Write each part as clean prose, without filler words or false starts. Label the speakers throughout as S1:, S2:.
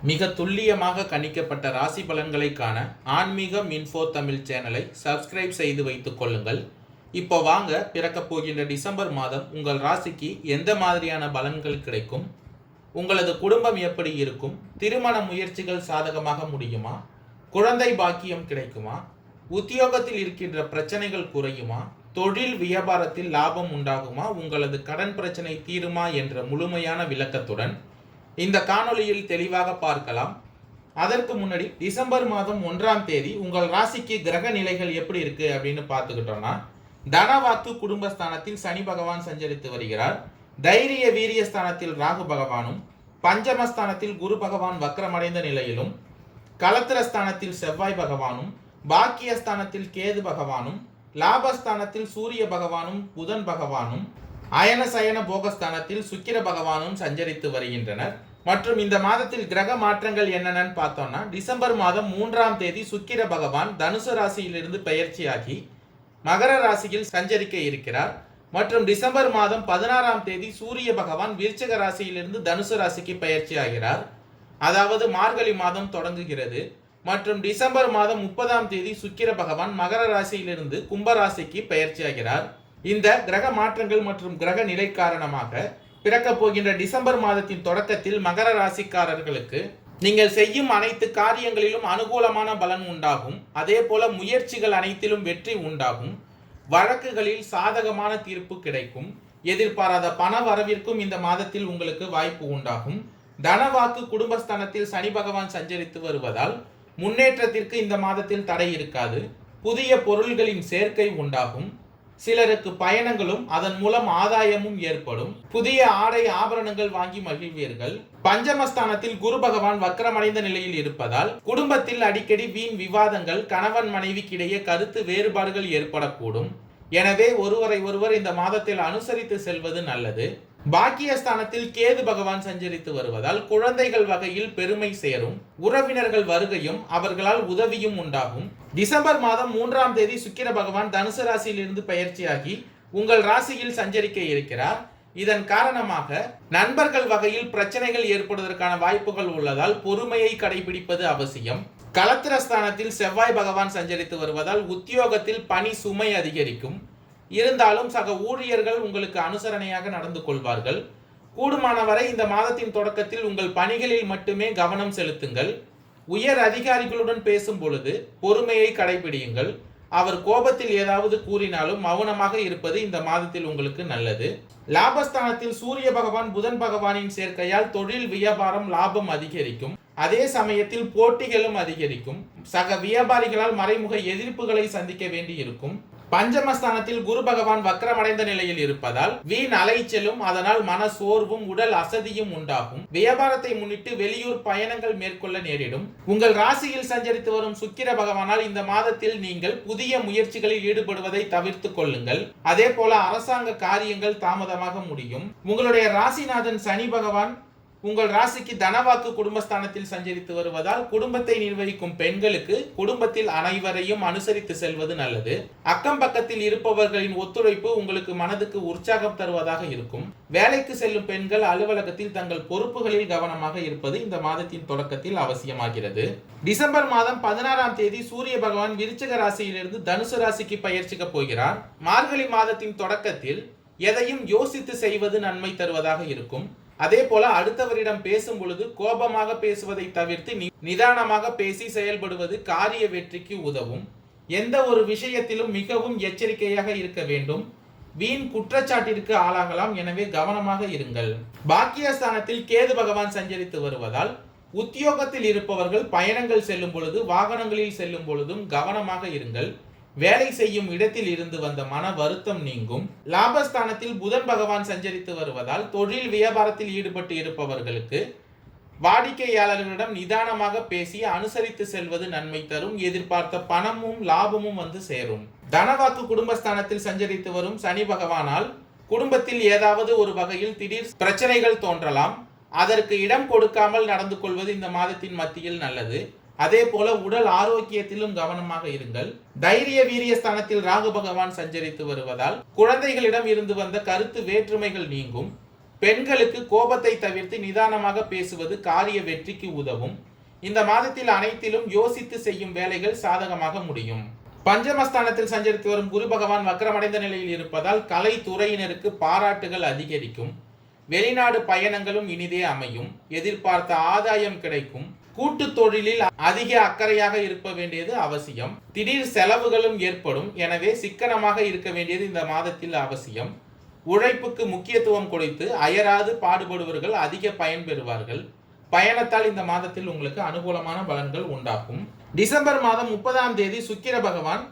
S1: மிக துல்லியமாக கணிக்கப்பட்ட ராசி பலன்களை காண ஆன்மீகம் இன்ஃபோ தமிழ் சேனலை சப்ஸ்கிரைப் செய்து வைத்துக் கொள்ளுங்கள். இப்போ வாங்க, பிறக்கப் போகின்ற டிசம்பர் மாதம் உங்கள் ராசிக்கு எந்த மாதிரியான பலன்கள் கிடைக்கும், உங்களது குடும்பம் எப்படி இருக்கும், திருமண முயற்சிகள் சாதகமாக முடியுமா, குழந்தை பாக்கியம் கிடைக்குமா, உத்தியோகத்தில் இருக்கின்ற பிரச்சனைகள் குறையுமா, தொழில் வியாபாரத்தில் லாபம் உண்டாகுமா, உங்களது கடன் பிரச்சனை தீருமா என்ற முழுமையான விளக்கத்துடன் இந்த காணொளியில் தெளிவாக பார்க்கலாம். அதற்கு முன்னாடி டிசம்பர் மாதம் 1ஆம் தேதி உங்கள் ராசிக்கு கிரக நிலைகள் எப்படி இருக்கு அப்படின்னு பார்த்துக்கிட்டோம்னா, தனவாக்கு குடும்பஸ்தானத்தில் சனி பகவான் சஞ்சரித்து வருகிறார். தைரிய வீரியஸ்தானத்தில் ராகு பகவானும், பஞ்சமஸ்தானத்தில் குரு பகவான் வக்ரமடைந்த நிலையிலும், கலத்திரஸ்தானத்தில் செவ்வாய் பகவானும், பாக்கியஸ்தானத்தில் கேது பகவானும், லாபஸ்தானத்தில் சூரிய பகவானும் புதன் பகவானும், அயன சயன போகஸ்தானத்தில் சுக்கிர பகவானும் சஞ்சரித்து வருகின்றனர். மற்றும் இந்த மாதத்தில் கிரக மாற்றங்கள் என்னென்னு பார்த்தோம்னா, டிசம்பர் மாதம் 3ஆம் தேதி சுக்கிர பகவான் தனுசு ராசியிலிருந்து பெயர்ச்சியாகி மகர ராசியில் சஞ்சரிக்க இருக்கிறார். மற்றும் டிசம்பர் மாதம் 16ஆம் தேதி சூரிய பகவான் விருச்சிக ராசியிலிருந்து தனுசு ராசிக்கு பயிற்சி ஆகிறார். அதாவது மார்கழி மாதம் தொடங்குகிறது. மற்றும் டிசம்பர் மாதம் 30ஆம் தேதி சுக்கிர பகவான் மகர ராசியிலிருந்து கும்பராசிக்கு பயிற்சி ஆகிறார். இந்த கிரக மாற்றங்கள் மற்றும் கிரக நிலை காரணமாக பிறக்க போகின்ற டிசம்பர் மாதத்தின் தொடக்கத்தில் மகர ராசிக்காரர்களுக்கு நீங்கள் செய்யும் அனைத்து காரியங்களிலும் அனுகூலமான பலன் உண்டாகும். அதே போல முயற்சிகள் அனைத்திலும் வெற்றி உண்டாகும். வழக்குகளில் சாதகமான தீர்ப்பு கிடைக்கும். எதிர்பாராத பண வரவிற்கும் இந்த மாதத்தில் உங்களுக்கு வாய்ப்பு உண்டாகும். தனவாக்கு குடும்பஸ்தானத்தில் சனி பகவான் சஞ்சரித்து வருவதால் முன்னேற்றத்திற்கு இந்த மாதத்தில் தடை இருக்காது. புதிய பொருள்களின் சேர்க்கை உண்டாகும். சிலருக்கு பயணங்களும் அதன் மூலம் ஆதாயமும் ஏற்படும். புதிய ஆடை ஆபரணங்கள் வாங்கி மகிழ்வீர்கள். பஞ்சமஸ்தானத்தில் குரு பகவான் வக்ரமடைந்த நிலையில் இருப்பதால் குடும்பத்தில் அடிக்கடி வீண் விவாதங்கள், கணவன் மனைவிக்கிடையே கருத்து வேறுபாடுகள் ஏற்படக்கூடும். எனவே ஒருவரை ஒருவர் இந்த மாதத்தில் அனுசரித்து செல்வது நல்லது. பாக்கியஸ்தானத்தில் கேது பகவான் சஞ்சரித்து வருவதால் குழந்தைகள் வகையில் பெருமை சேரும். உறவினர்கள் வருகையும் அவர்களால் உதவியும் உண்டாகும். டிசம்பர் மாதம் 3ஆம் தேதி சுக்கிர பகவான் தனுசு ராசியிலிருந்து பயிற்சியாகி உங்கள் ராசியில் சஞ்சரிக்க இருக்கிறார். இதன் காரணமாக நண்பர்கள் வகையில் பிரச்சனைகள் ஏற்படுவதற்கான வாய்ப்புகள் உள்ளதால் பொறுமையை கடைபிடிப்பது அவசியம். கலத்திரஸ்தானத்தில் செவ்வாய் பகவான் சஞ்சரித்து வருவதால் உத்தியோகத்தில் பணி சுமை அதிகரிக்கும். இருந்தாலும் சக ஊழியர்கள் உங்களுக்கு அனுசரணையாக நடந்து கொள்வார்கள். கூடுமானவரை இந்த மாதத்தின் தொடக்கத்தில் உங்கள் பணிகளில் மட்டுமே கவனம் செலுத்துங்கள். உயர் அதிகாரிகளுடன் பேசும் பொழுது பொறுமையை கடைபிடியுங்கள். அவர் கோபத்தில் ஏதாவது கூறினாலும் மௌனமாக இருப்பது இந்த மாதத்தில் உங்களுக்கு நல்லது. லாபஸ்தானத்தில் சூரிய பகவான் புதன் பகவானின் சேர்க்கையால் தொழில் வியாபாரம் லாபம் அதிகரிக்கும். அதே சமயத்தில் போட்டிகளும் அதிகரிக்கும். சக வியாபாரிகளால் மறைமுக எதிர்ப்புகளை சந்திக்க வேண்டி இருக்கும். பஞ்சமஸ்தானத்தில் குரு பகவான் வக்ரமடைந்த நிலையில் இருப்பதால் வீண் அலைச்சலும், அதனால் மன சோர்வும் உடல் அசதியும் உண்டாகும். வியாபாரத்தை முன்னிட்டு வெளியூர் பயணங்கள் மேற்கொள்ள நேரிடும். உங்கள் ராசியில் சஞ்சரித்து வரும் சுக்கிர பகவானால் இந்த மாதத்தில் நீங்கள் புதிய முயற்சிகளில் ஈடுபடுவதை தவிர்த்து கொள்ளுங்கள். அதே போல அரசாங்க காரியங்கள் தாமதமாக முடியும். உங்களுடைய ராசிநாதன் சனி பகவான் உங்கள் ராசிக்கு தனவாக்கு குடும்பஸ்தானத்தில் சஞ்சரித்து வருவதால் குடும்பத்தை நிர்வகிக்கும் பெண்களுக்கு குடும்பத்தில் அனைவரையும் அனுசரித்து செல்வது நல்லது. அக்கம் பக்கத்தில் இருப்பவர்களின் ஒத்துழைப்பு உங்களுக்கு மனதுக்கு உற்சாகம் தருவதாக இருக்கும். வேலைக்கு செல்லும் பெண்கள் அலுவலகத்தில் தங்கள் பொறுப்புகளில் கவனமாக இருப்பது இந்த மாதத்தின் தொடக்கத்தில் அவசியமாகிறது. டிசம்பர் மாதம் 16ஆம் தேதி சூரிய பகவான் விருச்சிக ராசியிலிருந்து தனுசு ராசிக்கு பயிற்சிக்க போகிறார். மார்கழி மாதத்தின் தொடக்கத்தில் எதையும் யோசித்து செய்வது நன்மை தருவதாக இருக்கும். அதே போல அடுத்தவரிடம் பேசும் பொழுது கோபமாக பேசுவதை தவிர்த்து நிதானமாக பேசி செயல்படுவது காரிய வெற்றிக்கு உதவும். எந்த ஒரு விஷயத்திலும் மிகவும் எச்சரிக்கையாக இருக்க வேண்டும். வீண் குற்றச்சாட்டிற்கு ஆளாகலாம். எனவே கவனமாக இருங்கள். பாக்கியஸ்தானத்தில் கேது பகவான் சஞ்சரித்து வருவதால் உத்தியோகத்தில் இருப்பவர்கள் பயணங்கள் செல்லும் பொழுது, வாகனங்களில் செல்லும் பொழுதும் கவனமாக இருங்கள். வேலை செய்யும் இடத்தில் இருந்து வந்த மன வருத்தம் நீங்கும். லாபஸ்தானத்தில் புதன் பகவான் சஞ்சரித்து வருவதால் தொழில் வியாபாரத்தில் ஈடுபட்டு இருப்பவர்களுக்கு வாடிக்கையாளர்களிடம் நிதானமாக பேசி அனுசரித்து செல்வது நன்மை தரும். எதிர்பார்த்த பணமும் லாபமும் வந்து சேரும். தனவாக்கு குடும்பஸ்தானத்தில் சஞ்சரித்து வரும் சனி பகவானால் குடும்பத்தில் ஏதாவது ஒரு வகையில் திடீர் பிரச்சனைகள் தோன்றலாம். அதற்கு இடம் கொடுக்காமல் நடந்து கொள்வது இந்த மாதத்தின் மத்தியில் நல்லது. அதே போல உடல் ஆரோக்கியத்திலும் கவனமாக இருங்கள். தைரிய வீரியஸ்தானத்தில் ராகு பகவான் சஞ்சரித்து வருவதால் குழந்தைகளிடம் இருந்து வந்த கருத்து வேற்றுமைகள் நீங்கும். பெண்களுக்கு கோபத்தை தவிர்த்து நிதானமாக பேசுவது காரிய வெற்றிக்கு உதவும். இந்த மாதத்தில் அனைத்திலும் யோசித்து செய்யும் வேலைகள் சாதகமாக முடியும். பஞ்சமஸ்தானத்தில் சஞ்சரித்து வரும் குரு பகவான் வக்ரமடைந்த நிலையில் இருப்பதால் கலை துறையினருக்கு பாராட்டுகள் அதிகரிக்கும். வெளிநாடு பயணங்களும் இனிதே அமையும். எதிர்பார்த்த ஆதாயம் கிடைக்கும். கூட்டு தொழிலில் அதிக அக்கறையாக இருக்க வேண்டியது அவசியம். திடீர் செலவுகளும் ஏற்படும். எனவே சிக்கனமாக இருக்க வேண்டியது இந்த மாதத்தில் அவசியம். உழைப்புக்கு முக்கியத்துவம் கொடுத்து அயராது பாடுபடுவர்கள் அதிக பயன் பெறுவார்கள். பயணத்தால் இந்த மாதத்தில் உங்களுக்கு அனுகூலமான பலன்கள் உண்டாகும். டிசம்பர் மாதம் 30ஆம் தேதி சுக்கிர பகவான்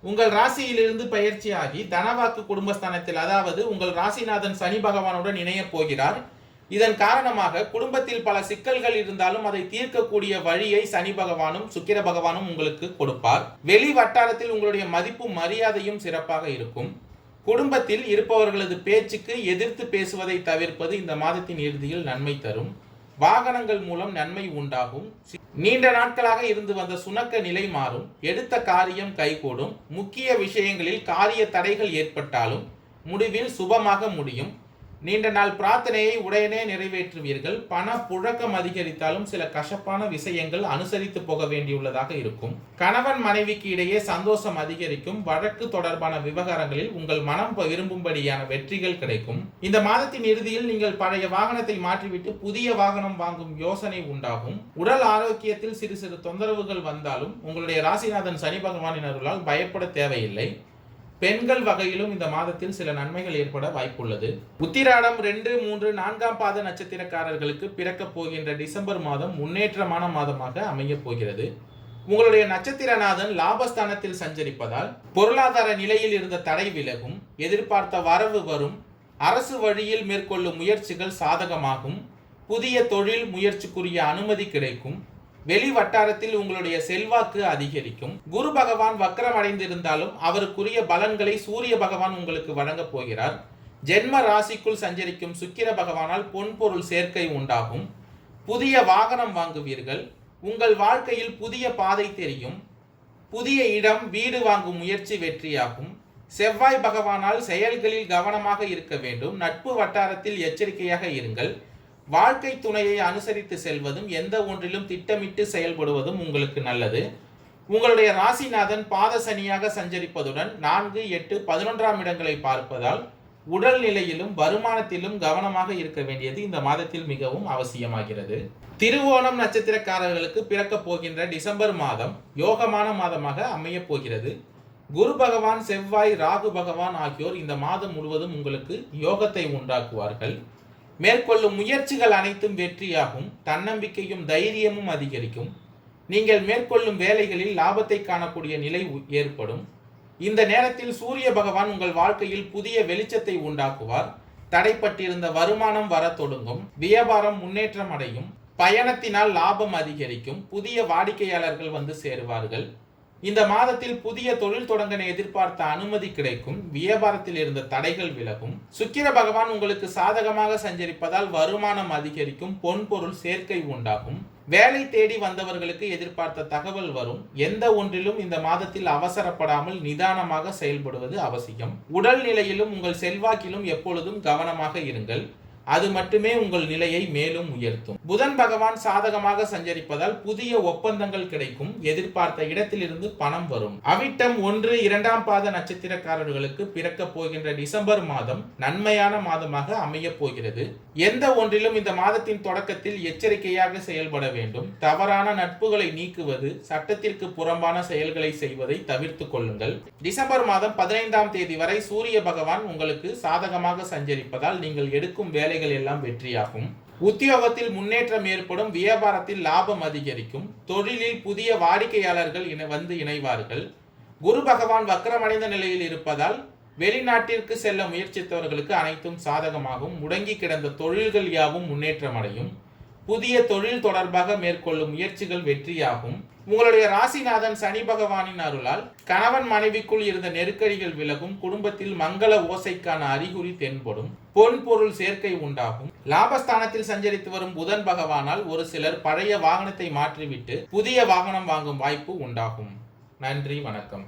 S1: உங்கள் ராசியிலிருந்து பயிற்சியாகி தனவாக்கு குடும்பஸ்தானத்தில், அதாவது உங்கள் ராசிநாதன் சனி பகவானுடன் இணைய போகிறார். இதன் காரணமாக குடும்பத்தில் பல சிக்கல்கள் இருந்தாலும் அதை தீர்க்கக்கூடிய வழியை சனி பகவானும் சுக்கிர பகவானும் உங்களுக்கு கொடுப்பார். வெளி வட்டாரத்தில் உங்களுடைய மதிப்பு மரியாதையும் சிறப்பாக இருக்கும். குடும்பத்தில் இருப்பவர்களது பேச்சுக்கு எதிர்த்து பேசுவதை தவிர்ப்பது இந்த மாதத்தின் இறுதியில் நன்மை தரும். வாகனங்கள் மூலம் நன்மை உண்டாகும். நீண்ட நாட்களாக இருந்து வந்த சுணக்க நிலை மாறும். எடுத்த காரியம் கைகூடும். முக்கிய விஷயங்களில் காரிய தடைகள் ஏற்பட்டாலும் முடிவில் சுபமாக முடியும். நீண்ட நாள் பிரார்த்தனையை உடனே நிறைவேற்றுவீர்கள். பண புழக்கம் அதிகரித்தாலும் சில கசப்பான விஷயங்கள் அனுசரித்து போக வேண்டியுள்ளதாக இருக்கும். கணவன் மனைவிக்கு இடையே சந்தோஷம் அதிகரிக்கும். வழக்கு தொடர்பான விவகாரங்களில் உங்கள் மனம் விரும்பும்படியான வெற்றிகள் கிடைக்கும். இந்த மாதத்தின் இறுதியில் நீங்கள் பழைய வாகனத்தை மாற்றிவிட்டு புதிய வாகனம் வாங்கும் யோசனை உண்டாகும். உடல் ஆரோக்கியத்தில் சிறு சிறு தொந்தரவுகள் வந்தாலும் உங்களுடைய ராசிநாதன் சனி பகவானின் அருளால் பயப்பட தேவையில்லை. பெண்கள் வகையிலும் இந்த மாதத்தில் சில நன்மைகள் ஏற்பட வாய்ப்புள்ளது. உத்திராடம் 2, 3, 4ஆம் பாத நட்சத்திரக்காரர்களுக்கு பிறக்க போகின்ற டிசம்பர் மாதம் முன்னேற்றமான மாதமாக அமைய போகிறது. உங்களுடைய நட்சத்திரநாதன் லாபஸ்தானத்தில் சஞ்சரிப்பதால் பொருளாதார நிலையில் இருந்த தடை விலகும். எதிர்பார்த்த வரவு வரும். அரசு வழியில் மேற்கொள்ளும் முயற்சிகள் சாதகமாகும். புதிய தொழில் முயற்சிக்குரிய அனுமதி கிடைக்கும். வெளி வட்டாரத்தில் உங்களுடைய செல்வாக்கு அதிகரிக்கும். குரு பகவான் வக்ரம் அடைந்திருந்தாலும் அவருக்குரிய பலன்களை சூரிய பகவான் உங்களுக்கு வழங்கப் போகிறார். ஜென்ம ராசிக்குள் சஞ்சரிக்கும் சுக்கிர பகவானால் பொன்பொருள் சேர்க்கை உண்டாகும். புதிய வாகனம் வாங்குவீர்கள். உங்கள் வாழ்க்கையில் புதிய பாதை தெரியும். புதிய இடம், வீடு வாங்கும் முயற்சி வெற்றியாகும். செவ்வாய் பகவானால் செயல்களில் கவனமாக இருக்க வேண்டும். நட்பு வட்டாரத்தில் எச்சரிக்கையாக இருங்கள். வாழ்க்கை துணையை அனுசரித்து செல்வதும் எந்த ஒன்றிலும் திட்டமிட்டு செயல்படுவதும் உங்களுக்கு நல்லது. உங்களுடைய ராசிநாதன் பாத சனியாக சஞ்சரிப்பதுடன் 4, 8, 11ஆம் இடங்களை பார்ப்பதால் உடல் நிலையிலும் வருமானத்திலும் கவனமாக இருக்க வேண்டியது இந்த மாதத்தில் மிகவும் அவசியமாகிறது. திருவோணம் நட்சத்திரக்காரர்களுக்கு பிறக்க போகின்ற டிசம்பர் மாதம் யோகமான மாதமாக அமைய போகிறது. குரு பகவான், செவ்வாய், ராகு பகவான் ஆகியோர் இந்த மாதம் முழுவதும் உங்களுக்கு யோகத்தை உண்டாக்குவார்கள். மேற்கொள்ளும் முயற்சிகள் அனைத்தும் வெற்றியாகும். தன்னம்பிக்கையும் தைரியமும் அதிகரிக்கும். நீங்கள் மேற்கொள்ளும் வேலைகளில் லாபத்தை காணக்கூடிய நிலை ஏற்படும். இந்த நேரத்தில் சூரிய பகவான் உங்கள் வாழ்க்கையில் புதிய வெளிச்சத்தை உண்டாக்குவார். தடைப்பட்டிருந்த வருமானம் வர தொடங்கும். வியாபாரம் முன்னேற்றம் அடையும். பயணத்தினால் லாபம் அதிகரிக்கும். புதிய வாடிக்கையாளர்கள் வந்து சேருவார்கள். இந்த மாதத்தில் புதிய தொழில் தொடங்க எதிர்பார்த்த அனுமதி கிடைக்கும். வியாபாரத்தில் இருந்த தடைகள் விலகும். சுக்கிர பகவான் உங்களுக்கு சாதகமாக சஞ்சரிப்பதால் வருமானம் அதிகரிக்கும். பொன்பொருள் சேர்க்கை உண்டாகும். வேலை தேடி வந்தவர்களுக்கு எதிர்பார்த்த தகவல் வரும். எந்த ஒன்றிலும் இந்த மாதத்தில் அவசரப்படாமல் நிதானமாக செயல்படுவது அவசியம். உடல் நிலையிலும் உங்கள் செல்வாக்கிலும் எப்பொழுதும் கவனமாக இருங்கள். அது மட்டுமே உங்கள் நிலையை மேலும் உயர்த்தும். புதன் பகவான் சாதகமாக சஞ்சரிப்பதால் புதிய ஒப்பந்தங்கள் கிடைக்கும். எதிர்பார்த்த இடத்திலிருந்து பணம் வரும். அவிட்டம் 1, 2ஆம் பாத நட்சத்திரக்காரர்களுக்கு பிறக்க போகின்ற டிசம்பர் மாதம் நன்மையான மாதமாக அமைய போகிறது. எந்த ஒன்றிலும் இந்த மாதத்தின் தொடக்கத்தில் எச்சரிக்கையாக செயல்பட வேண்டும். தவறான நட்புகளை நீக்குவது, சட்டத்திற்கு புறம்பான செயல்களை செய்வதை தவிர்த்து கொள்ளுங்கள். டிசம்பர் மாதம் 15ஆம் தேதி வரை சூரிய பகவான் உங்களுக்கு சாதகமாக சஞ்சரிப்பதால் நீங்கள் எடுக்கும் வேலைகள் எல்லாம் வெற்றியாகும். உத்தியோகத்தில் முன்னேற்றம் ஏற்படும். வியாபாரத்தில் லாபம் அதிகரிக்கும். தொழிலில் புதிய வாடிக்கையாளர்கள் வந்து இணைவார்கள். குரு பகவான் வக்ரமடைந்த நிலையில் இருப்பதால் வெளிநாட்டிற்கு செல்ல முயற்சித்தவர்களுக்கு அனைத்தும் சாதகமாகும். முடங்கி கிடந்த தொழில்கள் யாவும் முன்னேற்றம் அடையும். புதிய தொழில் தொடர்பாக மேற்கொள்ளும் முயற்சிகள் வெற்றியாகும். உங்களுடைய ராசிநாதன் சனி பகவானின் அருளால் கணவன் மனைவிக்குள் இருந்த நெருக்கடிகள் விலகும். குடும்பத்தில் மங்கள ஓசைக்கான அறிகுறி தென்படும். பொன் பொருள் சேர்க்கை உண்டாகும். லாபஸ்தானத்தில் சஞ்சரித்து வரும் புதன் பகவானால் ஒரு சிலர் பழைய வாகனத்தை மாற்றிவிட்டு புதிய வாகனம் வாங்கும் வாய்ப்பு உண்டாகும். நன்றி, வணக்கம்.